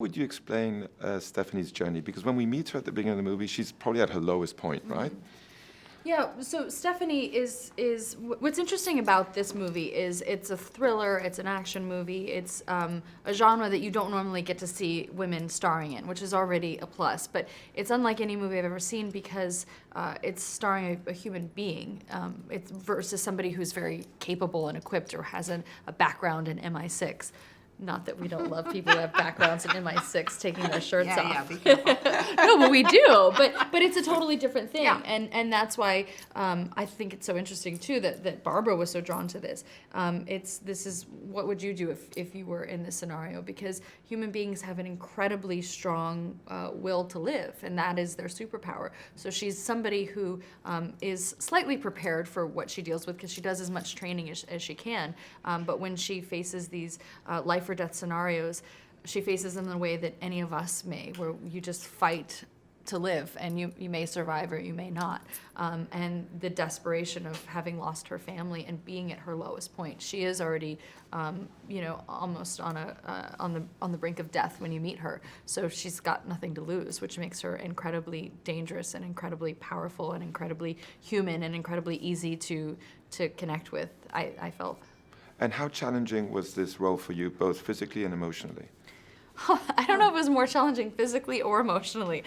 Would you explain Stephanie's journey? Because when we meet her at the beginning of the movie, she's probably at her lowest point, right? Yeah, so Stephanie is what's interesting about this movie is it's a thriller, it's an action movie, it's a genre that you don't normally get to see women starring in, which is already a plus. But it's unlike any movie I've ever seen because it's starring a human being. It's versus somebody who's very capable and equipped or has a background in MI6. Not that we don't love people who have backgrounds in MI6 taking their shirts off. Yeah, be careful. No, but we do. But it's a totally different thing, Yeah. and that's why I think it's so interesting too that Barbara was so drawn to this. This is what would you do if you were in this scenario? Because human beings have an incredibly strong will to live, and that is their superpower. So she's somebody who is slightly prepared for what she deals with because she does as much training as she can. But when she faces these life or death scenarios, she faces them in a way that any of us may, where you just fight to live, and you may survive or you may not. And the desperation of having lost her family and being at her lowest point, she is already, almost on the brink of death when you meet her. So she's got nothing to lose, which makes her incredibly dangerous and incredibly powerful and incredibly human and incredibly easy to connect with. I felt. And how challenging was this role for you, both physically and emotionally? I don't know if it was more challenging physically or emotionally.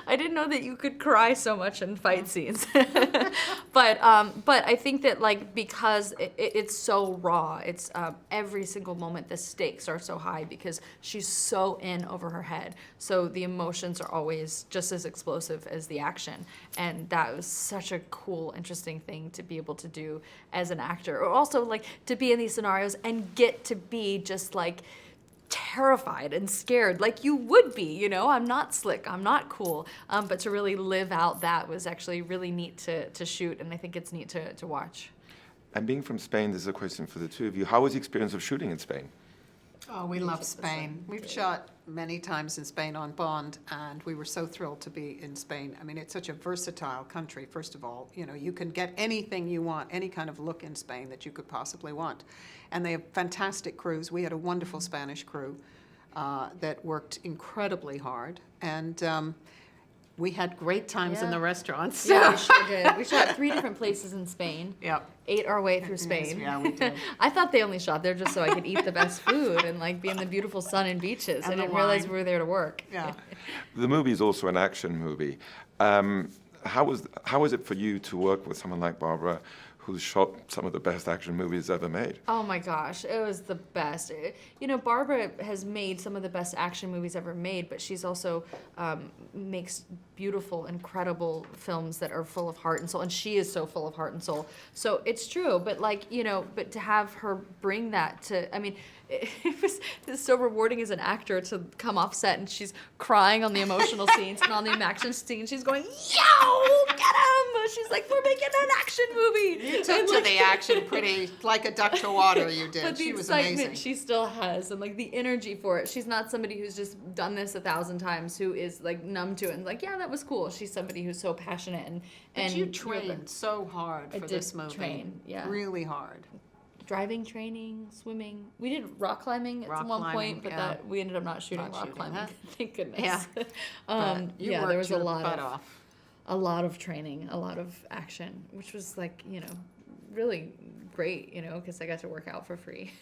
I didn't know that you could cry so much in fight scenes. But I think that because it's so raw, it's every single moment the stakes are so high because she's so in over her head. So the emotions are always just as explosive as the action. And that was such a cool, interesting thing to be able to do as an actor. Or also to be in these scenarios and get to be just terrified and scared like you would be, I'm not slick, I'm not cool, but to really live out that was actually really neat to shoot, and I think it's neat to watch. And being from Spain, this is a question for the two of you. How was the experience of shooting in Spain? Oh, we love Spain. We've shot many times in Spain on Bond, and we were so thrilled to be in Spain. I mean, it's such a versatile country, first of all. You can get anything you want, any kind of look in Spain that you could possibly want. And they have fantastic crews. We had a wonderful Spanish crew that worked incredibly hard. And we had great times in the restaurants. Yeah, we sure did. We shot 3 different places in Spain. Yep. Ate our way through Spain. Yeah, we did. I thought they only shot there just so I could eat the best food and be in the beautiful sun and beaches. And I didn't the realize wine. we were there to work. Yeah. The movie is also an action movie. How was it for you to work with someone like Barbara, who's shot some of the best action movies ever made? Oh my gosh, it was the best. Barbara has made some of the best action movies ever made, but she's also makes beautiful, incredible films that are full of heart and soul, and she is so full of heart and soul. So it's true, but but to have her bring that to, it's so rewarding as an actor to come off set and she's crying on the emotional scenes, and on the action scenes she's going, yo, get him! She's like, we're making an action movie. You took to the action pretty like a duck to water, you did. But the She was excitement amazing. she still has, and the energy for it. She's not somebody who's just done this 1,000 times, who is numb to it and yeah, that was cool. She's somebody who's so passionate and But you trained so hard for this movie. Train, yeah. Really hard. Driving training, swimming. We did rock climbing Rock at one climbing, point, but yeah. that we ended up not shooting Not rock shooting climbing. that. Thank goodness. Yeah. You yeah, worked there was your a lot butt of off. a lot of training, a lot of action, which was really great, because I got to work out for free.